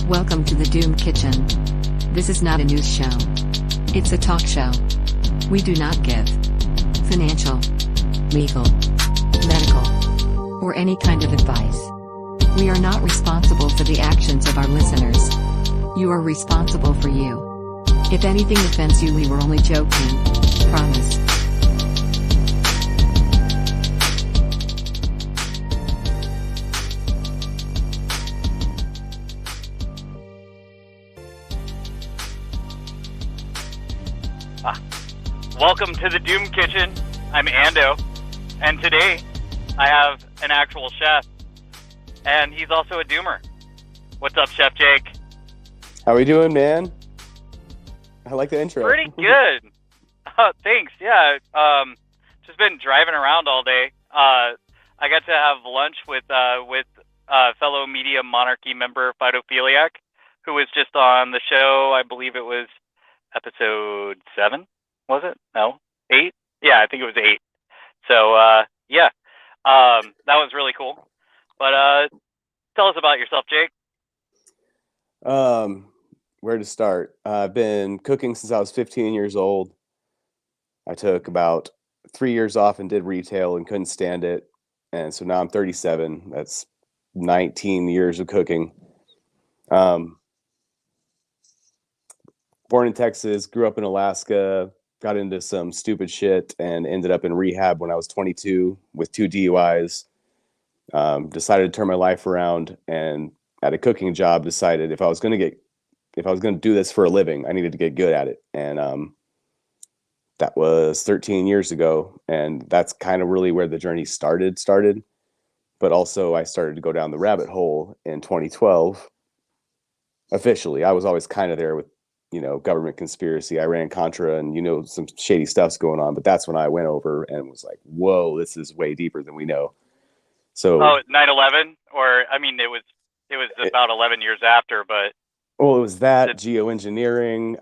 Welcome to the Doom Kitchen. This is not a news show. It's a talk show. We do not give financial, legal, medical, or any kind of advice. We are not responsible for the actions of our listeners. You are responsible for you. If anything offends you, we were only joking. Promise. Welcome to the Doom Kitchen. I'm Ando, and today I have an actual chef, and he's also a doomer. What's up, Chef Jake? How we doing, man? I like the intro. Pretty good. Thanks. Yeah. Just been driving around all day. I got to have lunch with fellow Media Monarchy member Phytophiliac, who was just on the show. I believe it was episode 7. Was it? No, 8? Yeah, I think it was 8. So, that was really cool. But tell us about yourself, Jake. Where to start? I've been cooking since I was 15 years old. I took about 3 years off and did retail and couldn't stand it. And so now I'm 37. That's 19 years of cooking. Born in Texas, grew up in Alaska, got into some stupid shit and ended up in rehab when I was 22 with 2 DUIs. Decided to turn my life around, and at a cooking job decided if I was going to do this for a living, I needed to get good at it. And that was 13 years ago, and that's kind of really where the journey started. But also I started to go down the rabbit hole in 2012. Officially, I was always kind of there with, government conspiracy, Iran-Contra, and, some shady stuff's going on. But that's when I went over and was like, whoa, this is way deeper than we know. So, 9/11? Or, I mean, it was about 11 years after, but... Well, it was that, geoengineering,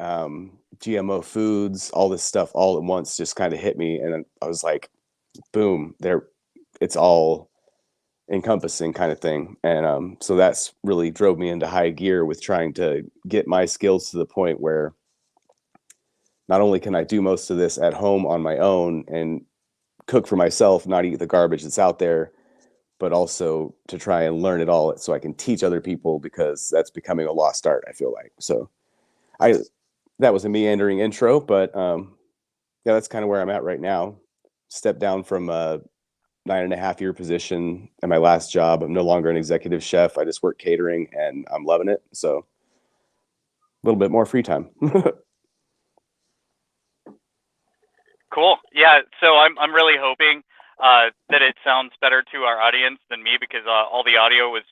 GMO foods, all this stuff all at once just kind of hit me. And I was like, boom, it's all encompassing kind of thing. And so that's really drove me into high gear with trying to get my skills to the point where not only can I do most of this at home on my own and cook for myself, not eat the garbage that's out there, but also to try and learn it all so I can teach other people, because that's becoming a lost art, I feel like. So that was a meandering intro, but that's kind of where I'm at right now. Stepped down from a 9.5-year position at my last job. I'm no longer an executive chef. I just work catering, and I'm loving it. So a little bit more free time. Cool. Yeah. So I'm really hoping that it sounds better to our audience than me, because all the audio was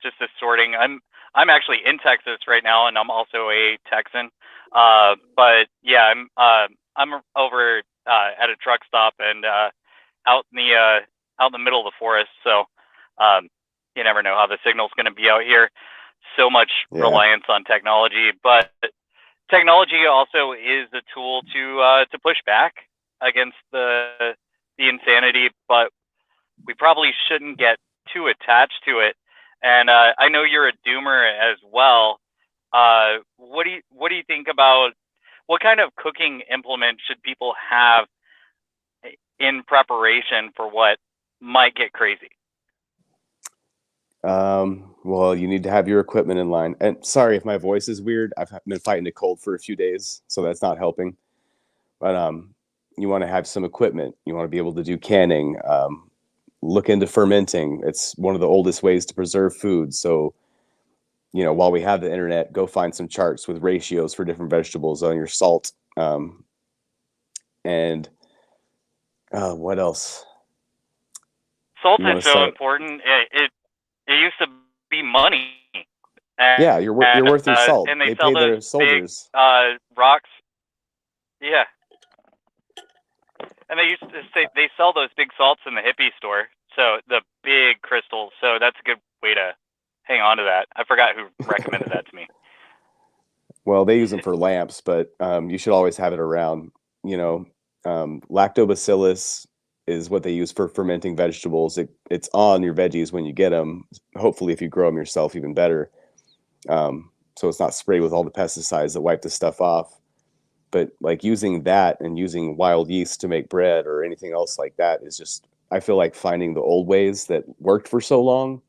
just distorting. I'm actually in Texas right now, and I'm also a Texan. But yeah, I'm over at a truck stop and out in the middle of the forest. So you never know how the signal's going to be out here. So much reliance on technology, but technology also is a tool to push back against the insanity, but we probably shouldn't get too attached to it. And I know you're a doomer as well. What do you think about what kind of cooking implement should people have in preparation for what might get crazy? Well, you need to have your equipment in line. And sorry if my voice is weird. I've been fighting a cold for a few days, so that's not helping. But you want to have some equipment. You want to be able to do canning. Look into fermenting. It's one of the oldest ways to preserve food. So, while we have the internet, go find some charts with ratios for different vegetables on your salt. And what else? Salt is so important. It used to be money. And, you're worth your salt. And they pay sell their those soldiers. big rocks. Yeah. And they used to say they sell those big salts in the hippie store. So the big crystals. So that's a good way to hang on to that. I forgot who recommended that to me. Well, they use them for lamps, but you should always have it around. Lactobacillus is what they use for fermenting vegetables. It's on your veggies when you get them. Hopefully, if you grow them yourself, even better. so it's not sprayed with all the pesticides that wipe the stuff off. But like using that and using wild yeast to make bread or anything else like that is just, I feel like finding the old ways that worked for so long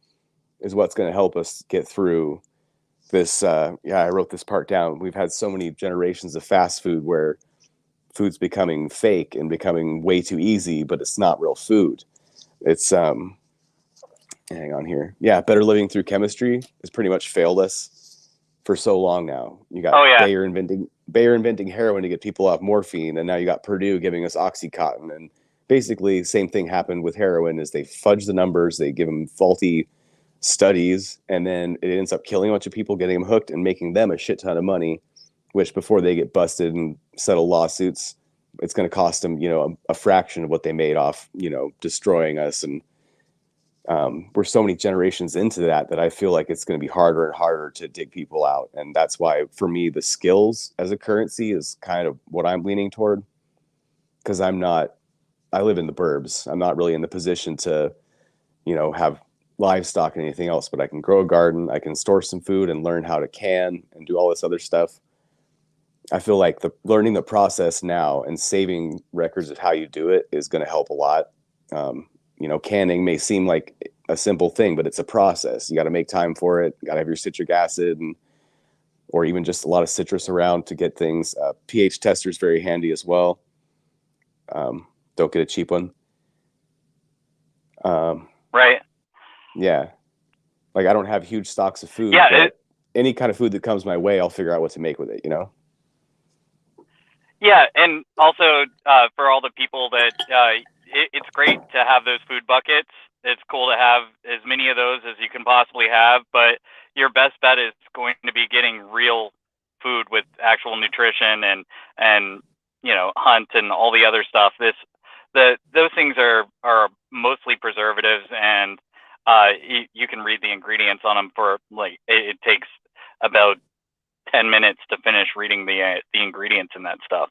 is what's going to help us get through this. I wrote this part down. We've had so many generations of fast food where food's becoming fake and becoming way too easy, but it's not real food. It's hang on here. Yeah, Better Living Through Chemistry has pretty much failed us for so long now. You got Bayer inventing heroin to get people off morphine, and now you got Purdue giving us Oxycontin. And basically, same thing happened with heroin: is they fudge the numbers, they give them faulty studies, and then it ends up killing a bunch of people, getting them hooked, and making them a shit ton of money. Which before they get busted and settle lawsuits, it's going to cost them, a fraction of what they made off, destroying us. And we're so many generations into that I feel like it's going to be harder and harder to dig people out. And that's why, for me, the skills as a currency is kind of what I'm leaning toward, because I live in the burbs. I'm not really in the position to, have livestock and anything else, but I can grow a garden, I can store some food and learn how to can and do all this other stuff. I feel like learning the process now and saving records of how you do it is going to help a lot. Canning may seem like a simple thing, but it's a process. You got to make time for it. You got to have your citric acid or even just a lot of citrus around to get things. pH tester is very handy as well. Don't get a cheap one. Right. Yeah. Like, I don't have huge stocks of food. Yeah. But any kind of food that comes my way, I'll figure out what to make with it, Yeah, and also for all the people that it's great to have those food buckets. It's cool to have as many of those as you can possibly have, but your best bet is going to be getting real food with actual nutrition and hunt and all the other stuff. Those things are mostly preservatives, and you can read the ingredients on them for it takes about 10 minutes to finish reading the ingredients in that stuff.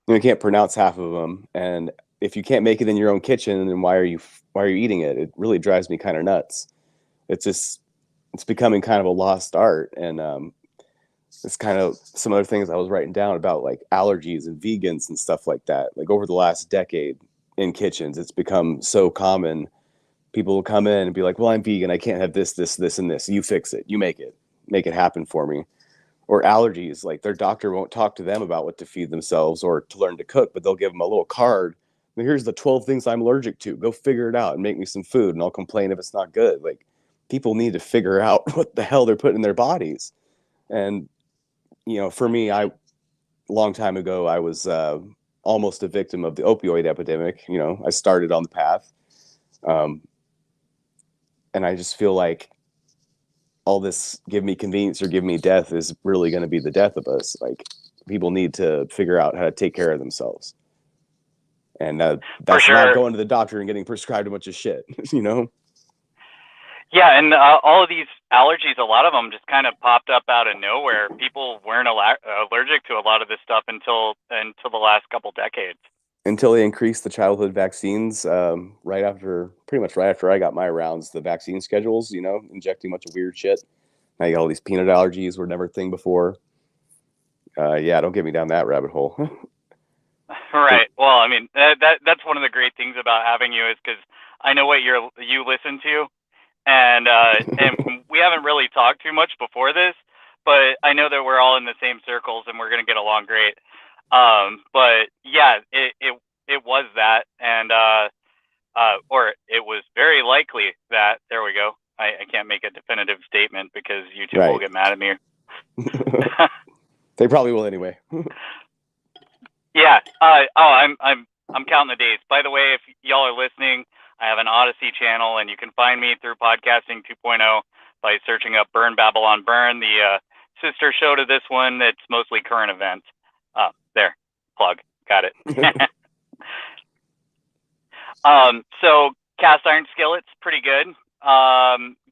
You can't pronounce half of them, and if you can't make it in your own kitchen, then why are you eating it? It really drives me kind of nuts. It's becoming kind of a lost art, and it's kind of some other things I was writing down about, like allergies and vegans and stuff like that. Like, over the last decade in kitchens, it's become so common. People will come in and be like, well, I'm vegan, I can't have this, and this. You fix it, you make it happen for me. Or allergies, like their doctor won't talk to them about what to feed themselves or to learn to cook, but they'll give them a little card. And here's the 12 things I'm allergic to. Go figure it out and make me some food, and I'll complain if it's not good. Like, people need to figure out what the hell they're putting in their bodies. And, for me, a long time ago, I was almost a victim of the opioid epidemic. I started on the path. And I just feel like all this give me convenience or give me death is really going to be the death of us. Like, people need to figure out how to take care of themselves. And that's sure. Not going to the doctor and getting prescribed a bunch of shit, Yeah, and all of these allergies, a lot of them just kind of popped up out of nowhere. People weren't allergic to a lot of this stuff until the last couple decades. Until they increased the childhood vaccines, pretty much right after I got my rounds, the vaccine schedules, injecting a bunch of weird shit. Now you got all these peanut allergies were never a thing before. Don't get me down that rabbit hole. Right. Well, I mean, that's one of the great things about having you, is because I know what you listen to, and we haven't really talked too much before this, but I know that we're all in the same circles and we're gonna get along great. But yeah, it was that, and or it was very likely that. There we go. I can't make a definitive statement because YouTube will get mad at me. They probably will anyway. Yeah. I'm counting the days. By the way, if y'all are listening, I have an Odyssey channel, and you can find me through Podcasting 2.0 by searching up Burn Babylon Burn, the sister show to this one. That's mostly current events. There, plug. Got it. So cast iron skillets, pretty good.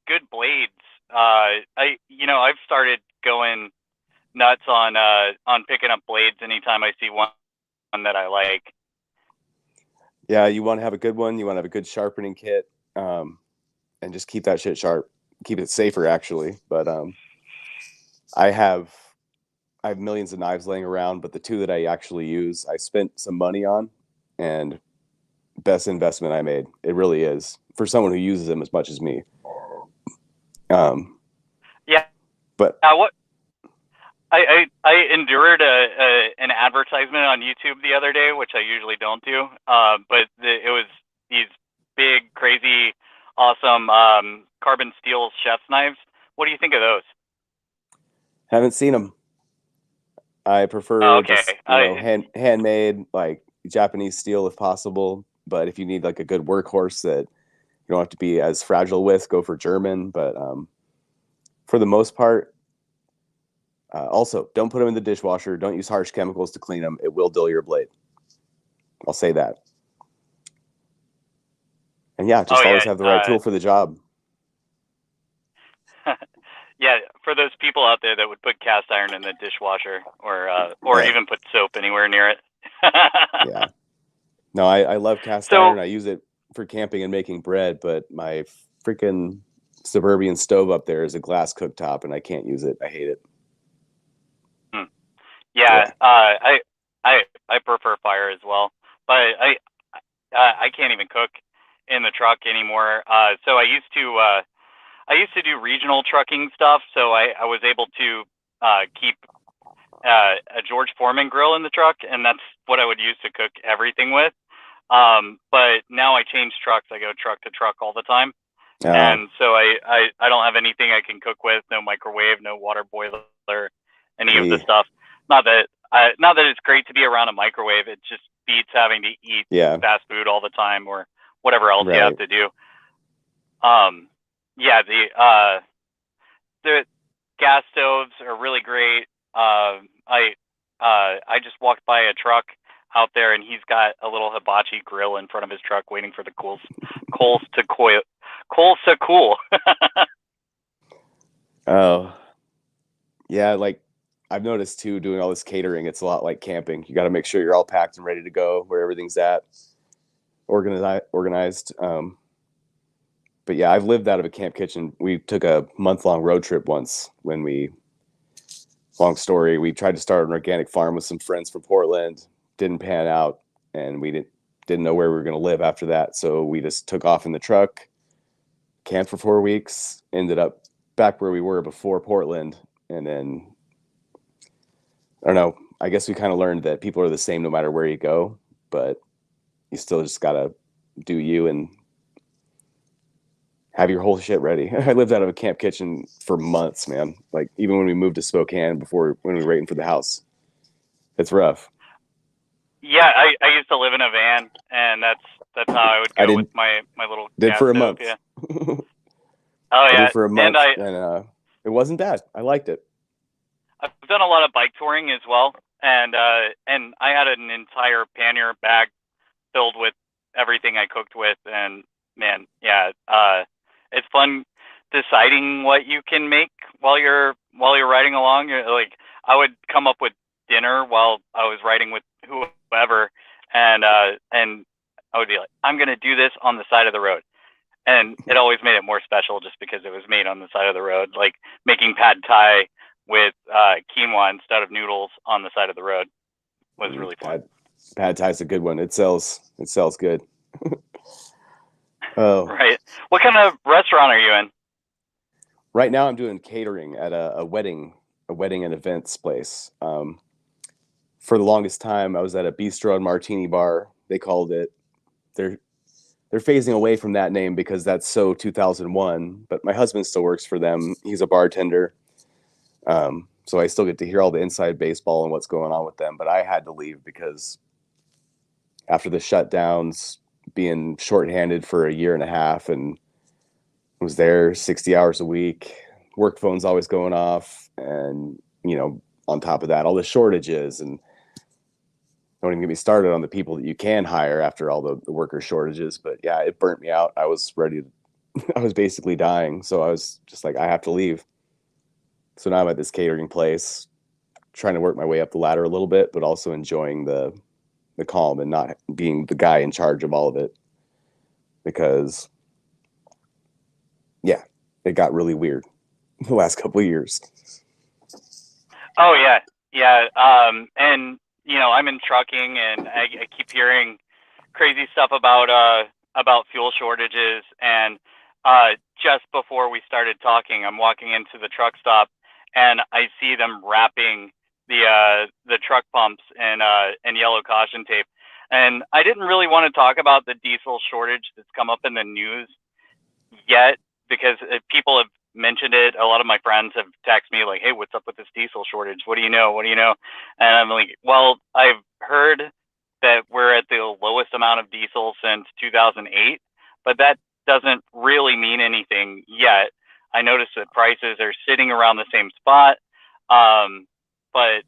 Good blades. I've started going nuts on picking up blades anytime I see one that I like. Yeah, you want to have a good one. You want to have a good sharpening kit, and just keep that shit sharp. Keep it safer, actually. But I have millions of knives laying around, but the two that I actually use, I spent some money on, and best investment I made. It really is for someone who uses them as much as me. Yeah. But What I endured an advertisement on YouTube the other day, which I usually don't do. But it was these big, crazy, awesome carbon steel chef's knives. What do you think of those? haven't seen them. I Oh, prefer okay. just handmade, like Japanese steel if possible. But if you need like a good workhorse that you don't have to be as fragile with, go for German. But for the most part, also don't put them in the dishwasher. Don't use harsh chemicals to clean them. It will dull your blade. I'll say that. And yeah, just always have the right tool for the job. Yeah, for those people out there that would put cast iron in the dishwasher or even put soap anywhere near it. Yeah. No, I love cast iron. I use it for camping and making bread, but my freaking suburban stove up there is a glass cooktop, and I can't use it. I hate it. Yeah. I prefer fire as well, but I can't even cook in the truck anymore. So I used to do regional trucking stuff, so I was able to keep a George Foreman grill in the truck, and that's what I would use to cook everything with. But now I change trucks. I go truck to truck all the time. And so I don't have anything I can cook with, no microwave, no water boiler, any of the stuff. Not that it's great to be around a microwave. It just beats having to eat fast food all the time or whatever else you have to do. Yeah, the gas stoves are really great. I just walked by a truck out there, and he's got a little hibachi grill in front of his truck waiting for the coals to cool. Oh, yeah. Like I've noticed too, doing all this catering, it's a lot like camping. You got to make sure you're all packed and ready to go where everything's at, organized. But yeah, I've lived out of a camp kitchen. We took a month-long road trip once long story. We tried to start an organic farm with some friends from Portland. Didn't pan out, and we didn't know where we were going to live after that. So we just took off in the truck, camped for 4 weeks, ended up back where we were before Portland. And then, I don't know, I guess we kind of learned that people are the same no matter where you go, but you still just got to do you and have your whole shit ready. I lived out of a camp kitchen for months, man. Like even when we moved to Spokane when we were waiting for the house, it's rough. Yeah, I used to live in a van, and that's how I would go with my little did gas for a stove. month. Yeah. Oh yeah, I did for a month, and it wasn't bad. I liked it. I've done a lot of bike touring as well, and I had an entire pannier bag filled with everything I cooked with, and man, yeah, it's fun deciding what you can make while you're riding along. Like I would come up with dinner while I was riding with whoever, and I would be like, I'm gonna do this on the side of the road, and it always made it more special just because it was made on the side of the road, like making pad thai with quinoa instead of noodles on the side of the road was really fun. Pad thai's a good one. It sells good. Oh, right. What kind of restaurant are you in? Right now, I'm doing catering at a wedding and events place. For the longest time, I was at a bistro and martini bar. They called it. They're phasing away from that name because that's so 2001. But my husband still works for them. He's a bartender. So I still get to hear all the inside baseball and what's going on with them. But I had to leave because after the shutdowns, being shorthanded for a year and a half, and was there 60 hours a week, work phone's always going off, and on top of that, all the shortages, and don't even get me started on the people that you can hire after all the worker shortages. But yeah, it burnt me out. I was ready I was basically dying, so I was just like, I have to leave. So now I'm at this catering place, trying to work my way up the ladder a little bit, but also enjoying the calm and not being the guy in charge of all of it, because yeah, it got really weird the last couple of years. Oh yeah, yeah. And I'm in trucking, and I keep hearing crazy stuff about fuel shortages. And just before we started talking, I'm walking into the truck stop, and I see them wrapping the truck pumps in yellow caution tape. And I didn't really want to talk about the diesel shortage that's come up in the news yet, because people have mentioned it. A lot of my friends have texted me like, "Hey, what's up with this diesel shortage? What do you know? What do you know?" And I'm like, "Well, I've heard that we're at the lowest amount of diesel since 2008, but that doesn't really mean anything yet. I noticed that prices are sitting around the same spot, but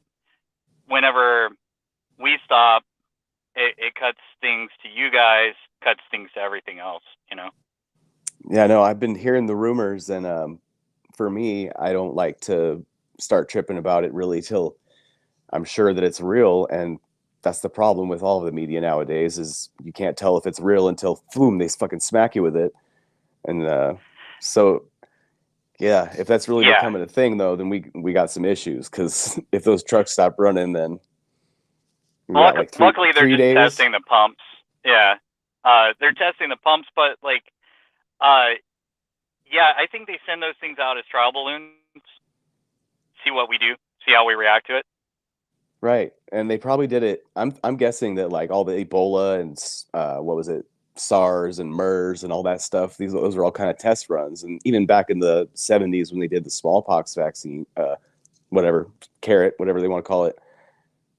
whenever we stop, it cuts things to you guys, cuts things to everything else, you know?" Yeah, no, I've been hearing the rumors, and for me, I don't like to start tripping about it really till I'm sure that it's real. And that's the problem with all of the media nowadays, is you can't tell if it's real until boom, they fucking smack you with it. And so yeah, if that's really Yeah. becoming a thing though, then we got some issues, because if those trucks stop running, then we got like Luckily, they're three just days. testing the pumps. Yeah. They're testing the pumps, but yeah, I think they send those things out as trial balloons, see what we do, see how we react to it. Right. And they probably did it. I'm guessing that like all the Ebola and what was it, SARS and MERS and all that stuff, those are all kind of test runs. And even back in the 70s when they did the smallpox vaccine, whatever, carrot, whatever they want to call it,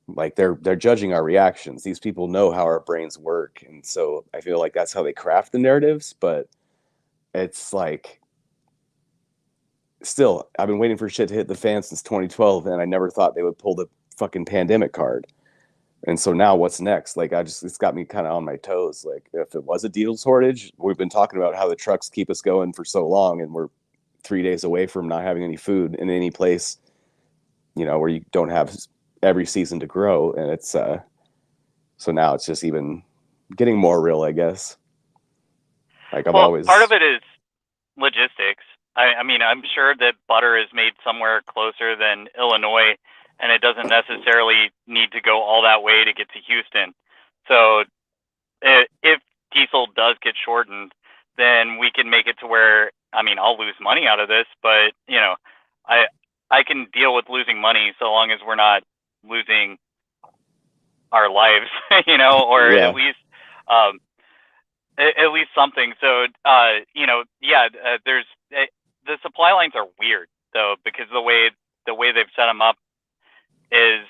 like they're judging our reactions. These people know how our brains work. And so I feel like that's how they craft the narratives, but it's like still, I've been waiting for shit to hit the fan since 2012, and I never thought they would pull the fucking pandemic card. And so now what's next? Like, it's got me kind of on my toes. Like, if it was a diesel shortage, we've been talking about how the trucks keep us going for so long, and we're 3 days away from not having any food in any place, where you don't have every season to grow. And it's, so now it's just even getting more real, I guess. Like, I've Well, part of always, it is logistics. I mean, I'm sure that butter is made somewhere closer than Illinois, and it doesn't necessarily need to go all that way to get to Houston. So if diesel does get shortened, then we can make it to where, I mean, I'll lose money out of this, but I I can deal with losing money so long as we're not losing our lives, or yeah, um, at least something. So yeah, there's the supply lines are weird though, because the way they've set them up is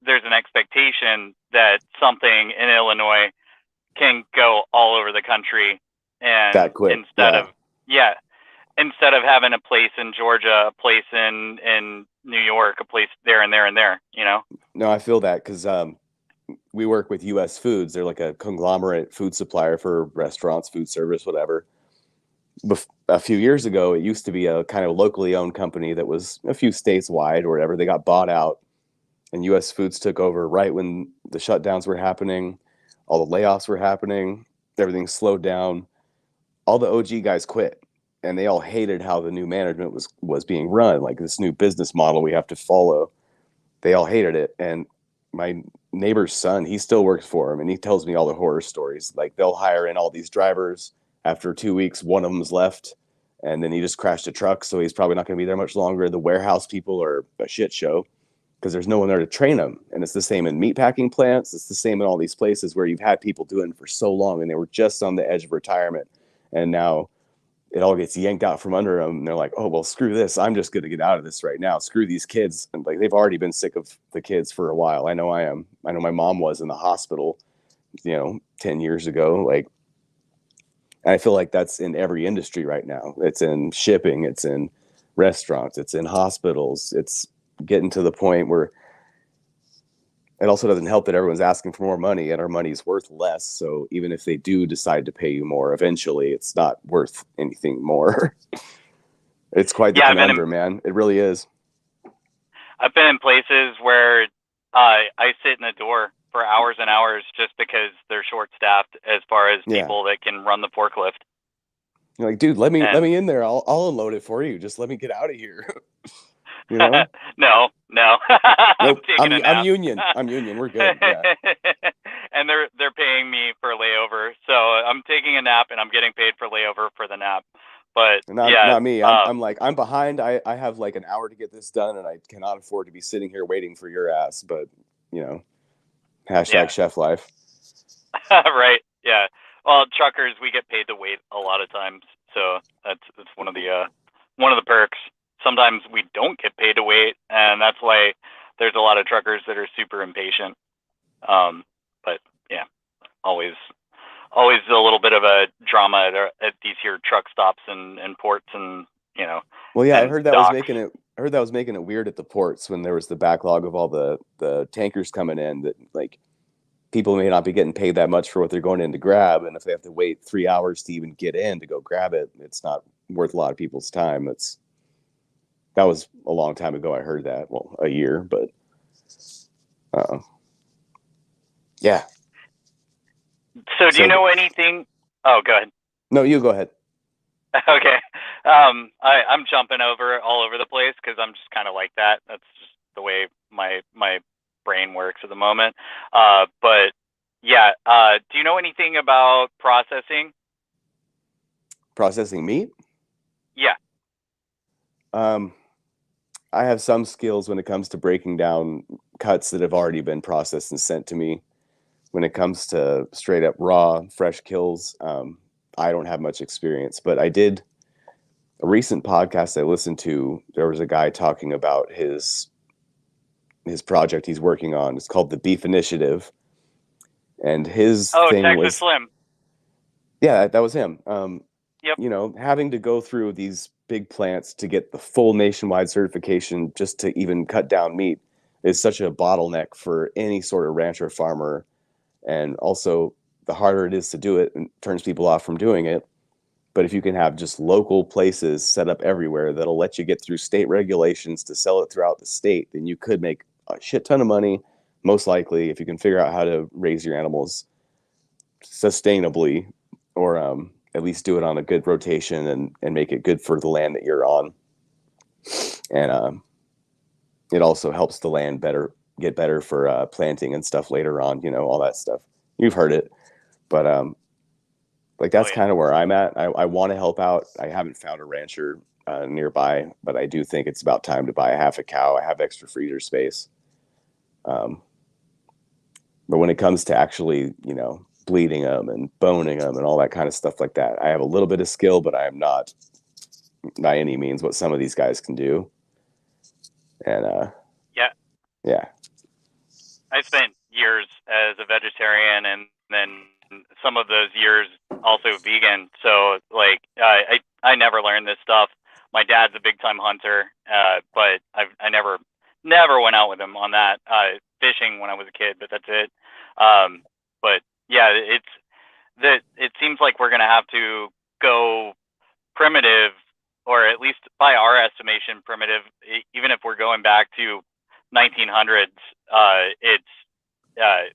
there's an expectation that something in Illinois can go all over the country, and that quick. Yeah. yeah, instead of having a place in Georgia, a place in New York, a place there and there and there, No, I feel that because we work with US Foods. They're like a conglomerate food supplier for restaurants, food service, whatever. A few years ago, it used to be a kind of locally owned company that was a few states wide or whatever. They got bought out, and US Foods took over right when the shutdowns were happening, all the layoffs were happening, everything slowed down. All the OG guys quit, and they all hated how the new management was being run, like this new business model we have to follow. They all hated it. And my neighbor's son, he still works for him, and he tells me all the horror stories. Like, they'll hire in all these drivers. After 2 weeks, one of them's left, and then he just crashed a truck, so he's probably not going to be there much longer. The warehouse people are a shit show because there's no one there to train them. And it's the same in meatpacking plants. It's the same in all these places where you've had people doing it for so long, and they were just on the edge of retirement, and now it all gets yanked out from under them. And they're like, oh, well, screw this. I'm just going to get out of this right now. Screw these kids. And like, they've already been sick of the kids for a while. I know I am. I know my mom was in the hospital, 10 years ago. Like, and I feel like that's in every industry right now. It's in shipping, it's in restaurants, it's in hospitals. It's getting to the point where it also doesn't help that everyone's asking for more money, and our money's worth less. So even if they do decide to pay you more, eventually it's not worth anything more. It's quite the yeah. conundrum, man. It really is. I've been in places where I sit in the door for hours and hours just because they're short staffed as far as Yeah. people that can run the forklift. You're like, dude, let And me in there. I'll unload it for you. Just let me get out of here. You know? No. Nope. Taking a I'm nap. union. I'm union. We're good. Yeah. And they're paying me for layover, so I'm taking a nap and I'm getting paid for layover for the nap. But yeah, Not me. I'm like, I'm behind. I have like an hour to get this done, and I cannot afford to be sitting here waiting for your ass. But you know, hashtag yeah, chef life. right, yeah. Well, truckers, we get paid to wait a lot of times, so that's one of the perks. Sometimes we don't get paid to wait, and that's why there's a lot of truckers that are super impatient. But yeah, always a little bit of a drama at these here truck stops and ports and Well, yeah, I and heard that was docks. making it. I heard that was making it weird at the ports when there was the backlog of all the tankers coming in. That like people may not be getting paid that much for what they're going in to grab, and if they have to wait 3 hours to even get in to go grab it, it's not worth a lot of people's time. That was a long time ago. I heard that. Well, a year, but yeah. So do you So know anything? Oh, go ahead. no, you go ahead. Okay. I'm jumping all over the place because I'm just kind of like that. That's just the way my brain works at the moment. But yeah. Do you know anything about processing? Processing meat. Yeah. I have some skills when it comes to breaking down cuts that have already been processed and sent to me. When it comes to straight up raw, fresh kills, I don't have much experience. But I did a recent podcast I listened to. There was a guy talking about his project he's working on. It's called the Beef Initiative, and his Oh, thing Texas was, Slim. yeah, that was him. Yep. You know, having to go through these big plants to get the full nationwide certification just to even cut down meat is such a bottleneck for any sort of rancher farmer. And also, the harder it is to do it, it turns people off from doing it. But if you can have just local places set up everywhere that'll let you get through state regulations to sell it throughout the state, then you could make a shit ton of money, most likely, if you can figure out how to raise your animals sustainably, or at least do it on a good rotation and make it good for the land that you're on. And it also helps the land get better for planting and stuff later on, you know, all that stuff. You've heard it. But like Oh that's yeah. kind of where I'm at. I want to help out. I haven't found a rancher nearby, but I do think it's about time to buy a half a cow. I have extra freezer space. But when it comes to actually, you know, bleeding them and boning them and all that kind of stuff like that, I have a little bit of skill, but I am not by any means what some of these guys can do. And Yeah. yeah, I spent years as a vegetarian and then some of those years also vegan. So like I never learned this stuff. My dad's a big time hunter, but I never went out with him on that. Fishing when I was a kid, but that's it. But yeah, it seems like we're gonna have to go primitive, or at least by our estimation primitive, even if we're going back to 1900s. It's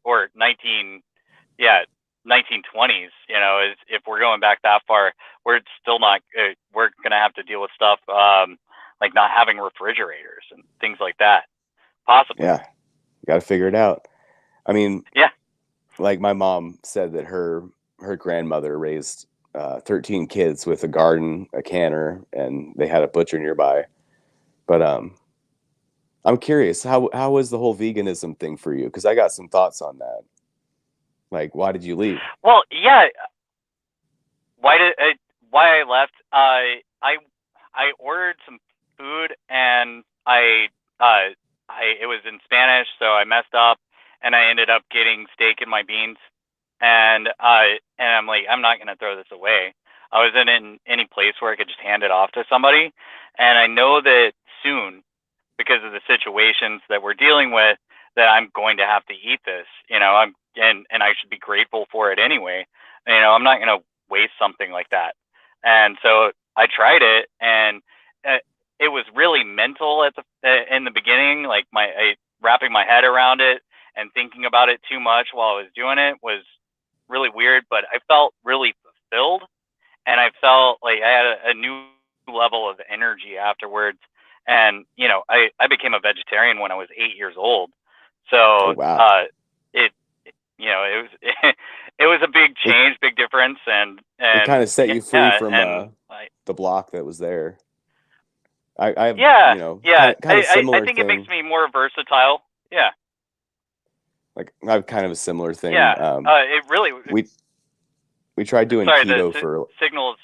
or 1920s. You know, is if we're going back that far, we're still not. We're gonna have to deal with stuff like not having refrigerators and things like that. Possibly. yeah, you got to figure it out. I mean, Yeah. like my mom said that her grandmother raised 13 kids with a garden, a canner, and they had a butcher nearby. But I'm curious, how was the whole veganism thing for you? Because I got some thoughts on that. Like, why did you leave? Well, yeah. Why I left? I ordered some food and it was in Spanish, so I messed up and I ended up getting steak in my beans, and I'm like, I'm not gonna throw this away. I was in any place where I could just hand it off to somebody, and I know that soon, because of the situations that we're dealing with, that I'm going to have to eat this. You know, and I should be grateful for it anyway. You know, I'm not gonna waste something like that. And so I tried it, and uh, it was really mental at in the beginning. Like wrapping my head around it and thinking about it too much while I was doing it was really weird. But I felt really fulfilled, and I felt like I had a new level of energy afterwards. And, I became a vegetarian when I was 8 years old. So, Oh, wow. it, it was, it was a big change, big difference. It kind And of set you free yeah, from and the block that was there. I have, yeah, kind of I similar think it makes thing. me more versatile. Yeah. Like I have kind of a similar thing. Yeah. It really, We tried doing sorry, the keto for. signal is,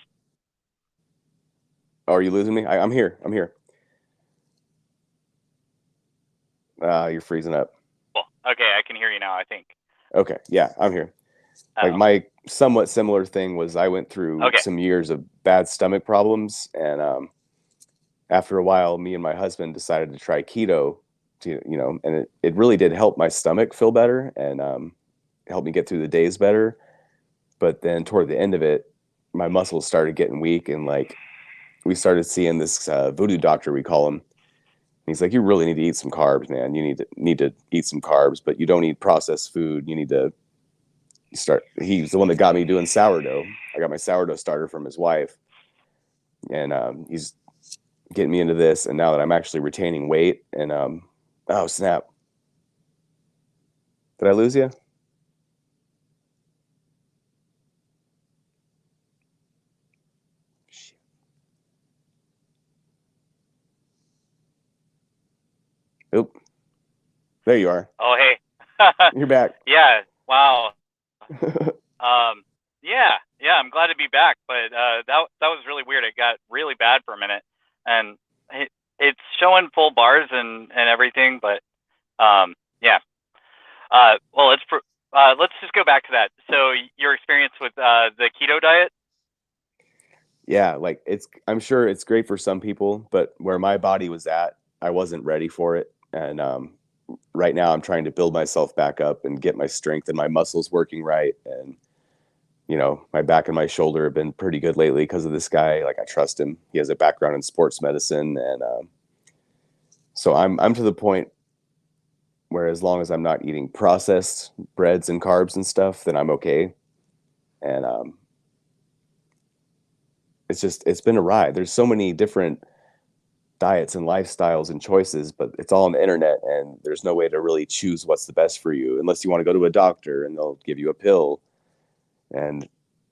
Oh, are you losing me? I'm here. I'm here. You're freezing up. well, okay, I can hear you now, I think. Okay, yeah, I'm here. Like Oh, my somewhat similar thing was I went through okay. some years of bad stomach problems, and after a while, me and my husband decided to try keto. And it really did help my stomach feel better and help me get through the days better. But then toward the end of it, my muscles started getting weak, and like we started seeing this voodoo doctor, we call him. He's like, you really need to eat some carbs, man. You need to eat some carbs, but you don't eat processed food. You need to start. He's the one that got me doing sourdough. I got my sourdough starter from his wife, and he's getting me into this. And now that I'm actually retaining weight, and oh snap, did I lose you? Oop, there you are. Oh, hey. You're back. Yeah. Wow. Yeah, I'm glad to be back, but that was really weird. It got really bad for a minute, and it's showing full bars and everything, but yeah. Well, let's just go back to that. So your experience with the keto diet? Yeah, like I'm sure it's great for some people, but where my body was at, I wasn't ready for it. And right now I'm trying to build myself back up and get my strength and my muscles working right. And, my back and my shoulder have been pretty good lately because of this guy. Like I trust him. He has a background in sports medicine. And so I'm to the point where as long as I'm not eating processed breads and carbs and stuff, then I'm okay. And it's been a ride. There's so many different diets and lifestyles and choices, but it's all on the internet and there's no way to really choose what's the best for you unless you want to go to a doctor and they'll give you a pill. And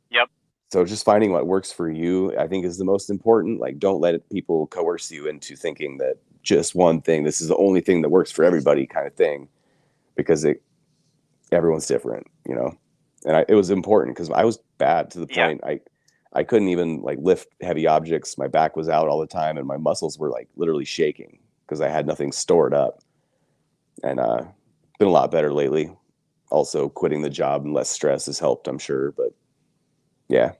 Yep. so just finding what works for you, I think is the most important. Like don't let people coerce you into thinking that just one thing, this is the only thing that works for everybody kind of thing, because everyone's different. And it was important because I was bad to the Yeah. point I couldn't even like lift heavy objects. My back was out all the time and my muscles were like literally shaking because I had nothing stored up. And been a lot better lately. Also quitting the job and less stress has helped, I'm sure. But yeah.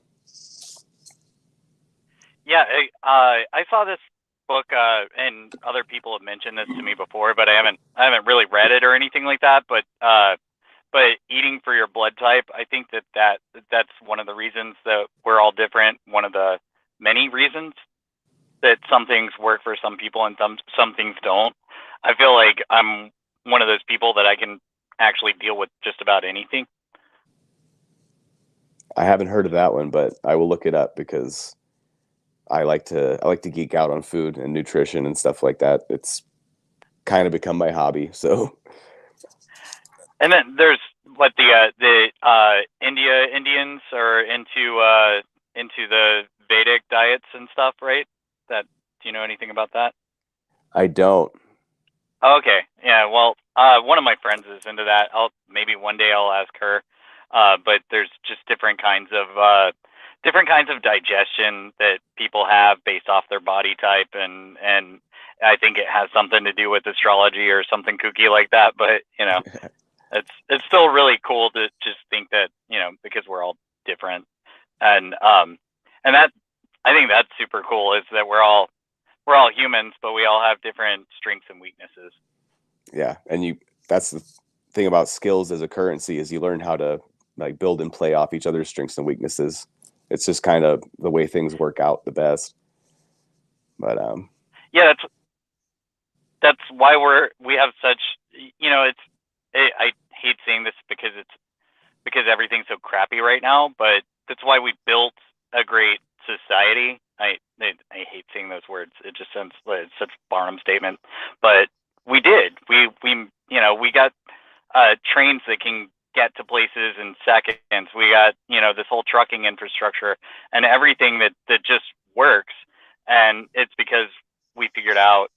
Yeah. I saw this book, and other people have mentioned this to me before, but I haven't really read it or anything like that. But eating for your blood type, I think that's one of the reasons that we're all different. One of the many reasons that some things work for some people and some things don't. I feel like I'm one of those people that I can actually deal with just about anything. I haven't heard of that one, but I will look it up because I like to geek out on food and nutrition and stuff like that. It's kind of become my hobby. So And then there's what the Indians are into the Vedic diets and stuff, right? Do you know anything about that? I don't. Oh, okay. Yeah. Well, one of my friends is into that. Maybe one day I'll ask her. But there's just different kinds of digestion that people have based off their body type, and I think it has something to do with astrology or something kooky like that. But it's still really cool to just think that because we're all different, and that I think that's super cool is that we're all humans, but we all have different strengths and weaknesses. Yeah, and that's the thing about skills as a currency is you learn how to like build and play off each other's strengths and weaknesses. It's just kind of the way things work out the best. But Yeah, that's why we have such I hate saying this because everything's so crappy right now, but that's why we built a great society I hate saying those words. It just sounds like it's such a Barnum statement. But we did. We got trains that can get to places in seconds. We got, this whole trucking infrastructure and everything that just works. And it's because we figured out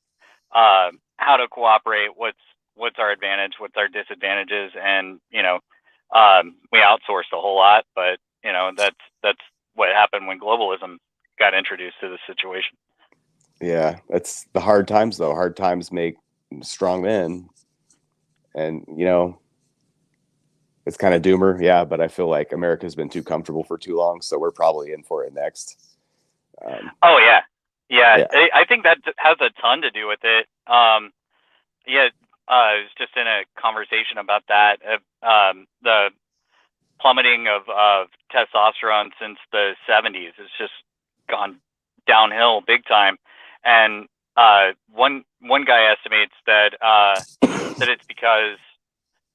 how to cooperate, what's our advantage, what's our disadvantages, and we outsourced a whole lot, but that's what happened when globalism got introduced to the situation. Yeah, it's the hard times though. Hard times make strong men, and it's kind of doomer, yeah. But I feel like America's been too comfortable for too long, so we're probably in for it next. Oh yeah. I think that has a ton to do with it. I was just in a conversation about that. The plummeting of testosterone since the 70s has just gone downhill big time. And one guy estimates that that it's because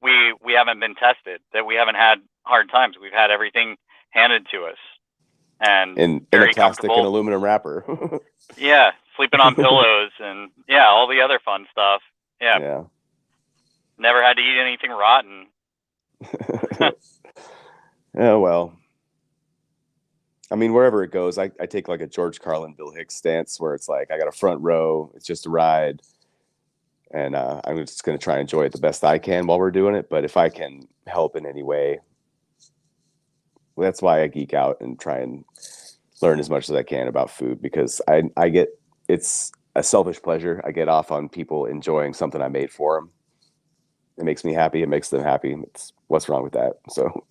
we haven't been tested, that we haven't had hard times. We've had everything handed to us, and in a plastic and aluminum wrapper. Yeah, sleeping on pillows and all the other fun stuff. Yeah. Never had to eat anything rotten. Yeah, well, I mean, wherever it goes, I take like a George Carlin, Bill Hicks stance where it's like I got a front row. It's just a ride, and I'm just going to try and enjoy it the best I can while we're doing it. But if I can help in any way, that's why I geek out and try and learn as much as I can about food, because I get, it's a selfish pleasure. I get off on people enjoying something I made for them. It makes me happy. It makes them happy. What's wrong with that? So,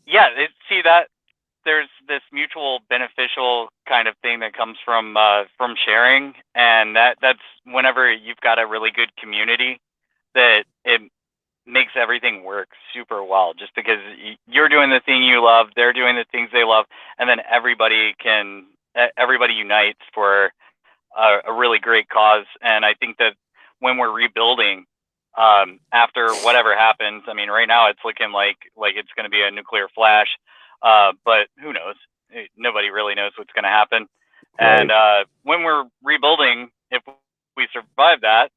yeah, see that there's this mutual beneficial kind of thing that comes from sharing, and that's whenever you've got a really good community, that it makes everything work super well, just because you're doing the thing you love, they're doing the things they love, and then everybody unites for a really great cause. And I think that when we're rebuilding after whatever happens, I mean, right now it's looking like it's going to be a nuclear flash, but who knows? Nobody really knows what's going to happen. Right. And when we're rebuilding, if we survive that,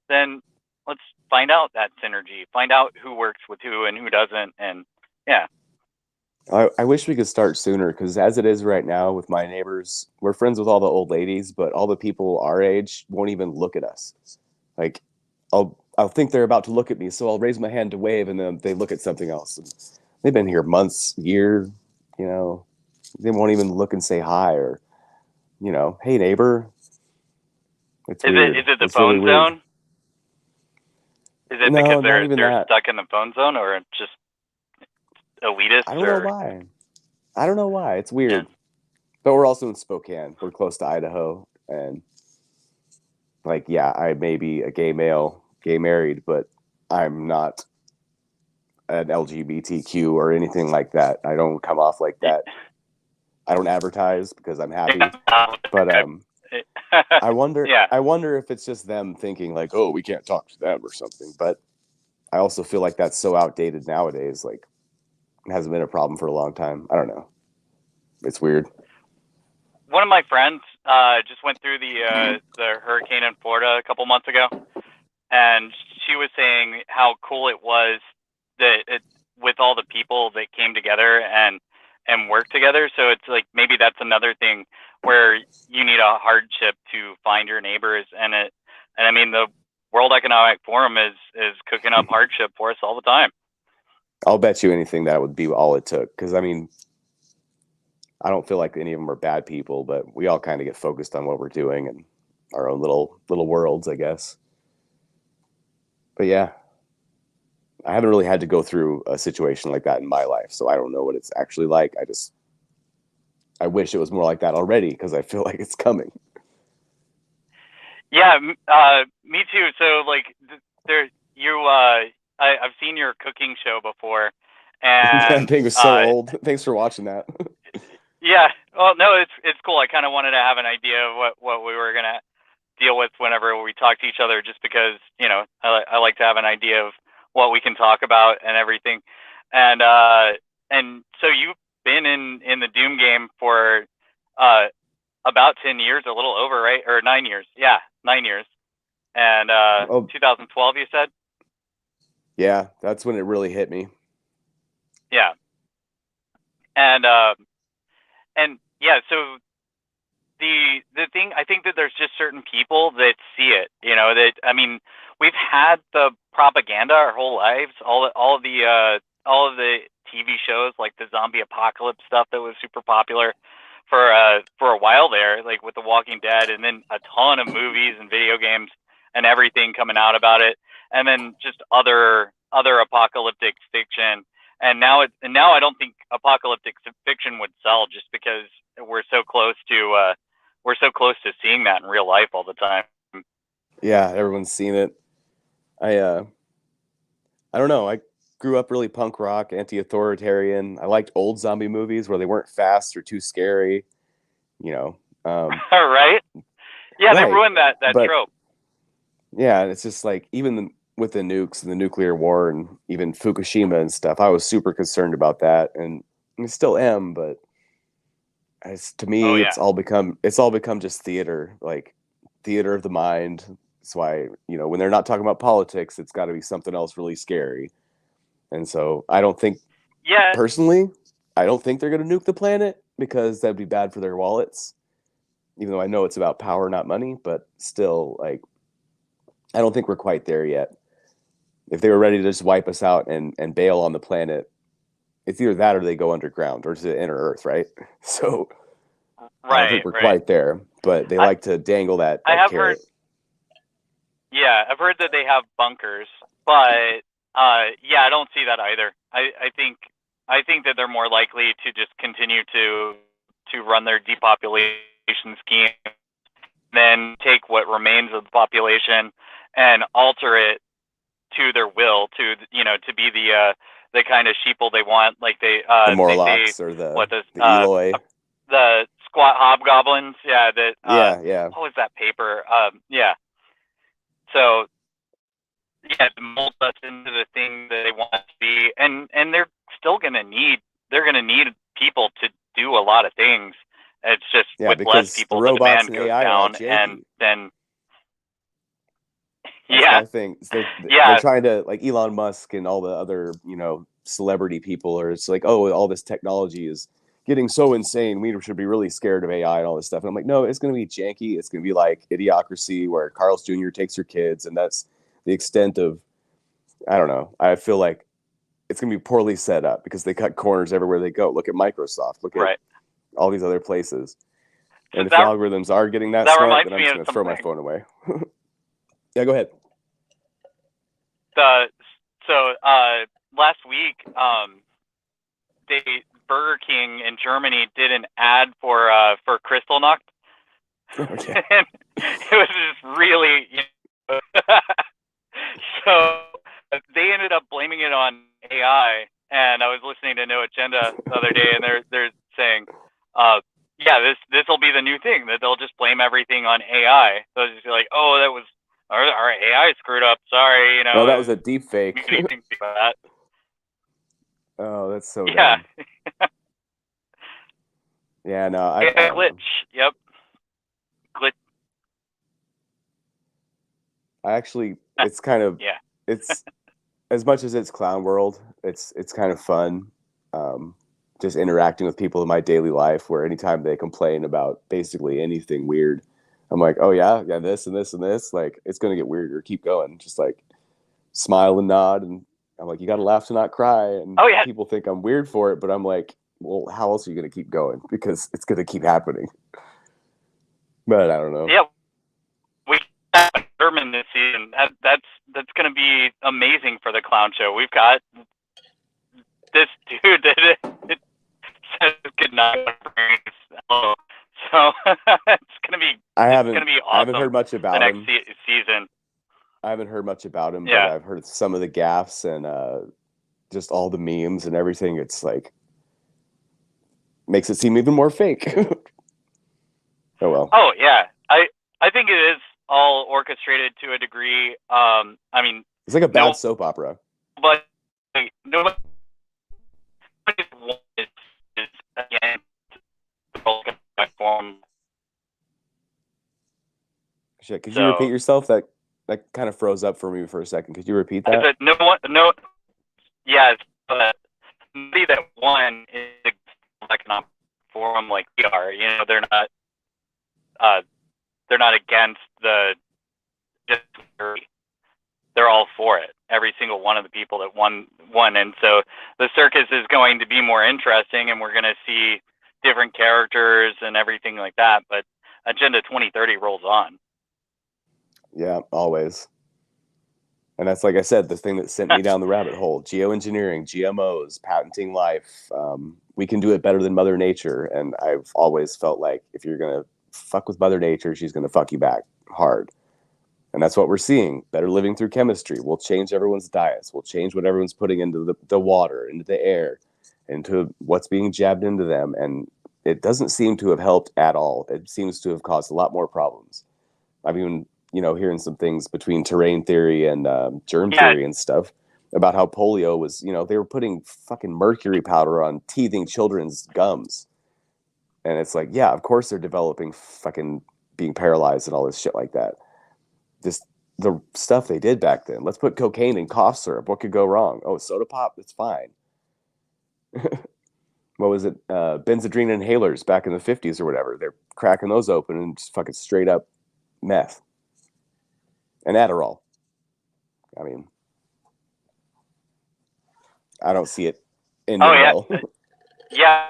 then let's find out that synergy, find out who works with who and who doesn't. And I wish we could start sooner, because as it is right now with my neighbors, we're friends with all the old ladies, but all the people our age won't even look at us. Like, I'll think they're about to look at me, so I'll raise my hand to wave, and then they look at something else. And they've been here months, year, they won't even look and say hi, or, hey neighbor. It's weird. Is it the phone zone? Is it because they're stuck in the phone zone, or just elitist? I don't know why. It's weird. Yeah. But we're also in Spokane. We're close to Idaho, and I may be a gay male, gay married, but I'm not an LGBTQ or anything like that. I don't come off like that. I don't advertise because I'm happy. But I wonder if it's just them thinking like, oh, we can't talk to them or something. But I also feel like that's so outdated nowadays. Like, it hasn't been a problem for a long time. I don't know. It's weird. One of my friends just went through the hurricane in Florida a couple months ago, and she was saying how cool it was that with all the people that came together and worked together. So it's like, maybe that's another thing where you need a hardship to find your neighbors, and I mean, the World Economic Forum is cooking up hardship for us all the time. I'll bet you anything that would be all it took, because I mean, I don't feel like any of them are bad people, but we all kind of get focused on what we're doing and our own little worlds, I guess. But yeah, I haven't really had to go through a situation like that in my life, so I don't know what it's actually like. I wish it was more like that already, because I feel like it's coming. Yeah, me too. So like, I've seen your cooking show before, and that thing was so old. Thanks for watching that. Yeah. Well, no, it's cool. I kind of wanted to have an idea of what we were gonna deal with whenever we talk to each other, just because I like to have an idea of what we can talk about and everything. And so you've been in the Doom game for about 10 years, a little over, right? Or 9 years. Yeah, 9 years. And 2012, you said? Yeah, that's when it really hit me. Yeah. And yeah, so the thing, I think that there's just certain people that see it, that, I mean, we've had the propaganda our whole lives, all of the TV shows, like the zombie apocalypse stuff that was super popular for a while there, like with The Walking Dead, and then a ton of movies and video games and everything coming out about it, and then just other apocalyptic fiction. And now I don't think apocalyptic fiction would sell just because we're so close to seeing that in real life all the time. Yeah, everyone's seen it. I don't know. I grew up really punk rock, anti-authoritarian. I liked old zombie movies where they weren't fast or too scary. Right? Yeah, right. They ruined that trope. Yeah, it's just like even with the nukes and the nuclear war and even Fukushima and stuff, I was super concerned about that, and I still am. But to me, it's all become just theater, like theater of the mind. That's why when they're not talking about politics, it's got to be something else really scary. And so I don't think, personally, I don't think they're going to nuke the planet because that'd be bad for their wallets. Even though I know it's about power, not money, but still, like, I don't think we're quite there yet. If they were ready to just wipe us out and bail on the planet, it's either that or they go underground or to enter Earth, right? So I don't think we're quite there, but they like to dangle that carrot. I've heard that they have bunkers, but I don't see that either. I think that they're more likely to just continue to run their depopulation scheme, then take what remains of the population and alter it to their will, to be the kind of sheeple they want, like the Morlocks or the Eloi, the squat hobgoblins. Yeah, What was that paper? So mold us into the thing that they want to be, and they're still gonna need people to do a lot of things. It's just with less people, the demand goes down, and then that's my thing. They're trying to, like Elon Musk and all the other celebrity people, or it's like, oh, all this technology is getting so insane, we should be really scared of AI and all this stuff. And I'm like, no, it's going to be janky. It's going to be like Idiocracy, where Carl's Jr. takes your kids, and that's the extent of, I don't know. I feel like it's going to be poorly set up because they cut corners everywhere they go. Look at Microsoft. Look at all these other places. And if the algorithms are getting that smart, then I'm just going to throw my phone away. Yeah, go ahead. So last week, Burger King in Germany did an ad for Kristallnacht. Okay. And it was just really, so they ended up blaming it on AI. And I was listening to No Agenda the other day, and they're saying, this will be the new thing, that they'll just blame everything on AI. So it's just like, oh, that was our AI screwed up. Sorry, No, that was a deep fake. That. Oh, that's so dumb. Yeah, no, glitch. Yep. Glitch. I actually, it's kind of it's as much as it's clown world, it's kind of fun. Just interacting with people in my daily life, where anytime they complain about basically anything weird, I'm like, oh yeah, this and this and this, like it's gonna get weirder. Keep going, just like smile and nod, and I'm like, you gotta laugh to not cry. And people think I'm weird for it, but I'm like, well, how else are you gonna keep going? Because it's gonna keep happening. But I don't know. Yeah, we have German this season. That's gonna be amazing for the clown show. We've got this dude that says good night. So it's gonna be. I haven't awesome. I haven't heard much about the next season. I haven't heard much about him, but I've heard some of the gaffes and just all the memes and everything. It's like makes it seem even more fake. Oh well. Oh yeah, I think it is all orchestrated to a degree. I mean, it's like a bad soap opera. But nobody is again the platform Shit, could you So repeat yourself? That kind of froze up for me for a second. Could you repeat I that? said no. Yes, but nobody that won is an economic forum like we are. You know, they're not against the. They're all for it. Every single one of the people that won, and so the circus is going to be more interesting, and we're going to see different characters and everything like that. But Agenda 2030 rolls on. Yeah, always. And that's, like I said, the thing that sent me down the rabbit hole. Geoengineering, GMOs, patenting life. We can do it better than Mother Nature. And I've always felt like if you're going to fuck with Mother Nature, she's going to fuck you back hard. And that's what we're seeing. Better living through chemistry. We'll change everyone's diets. We'll change what everyone's putting into the water, into the air, into what's being jabbed into them. And it doesn't seem to have helped at all. It seems to have caused a lot more problems. I've even, hearing some things between terrain theory and germ theory and stuff about how polio was, they were putting fucking mercury powder on teething children's gums. And it's like, yeah, of course they're developing fucking being paralyzed and all this shit like that. Just the stuff they did back then. Let's put cocaine in cough syrup. What could go wrong? Oh, soda pop? It's fine. What was it? Benzodrine inhalers back in the 50s or whatever. They're cracking those open and just fucking straight up meth. And Adderall. I mean, I don't see it ending well. Yeah.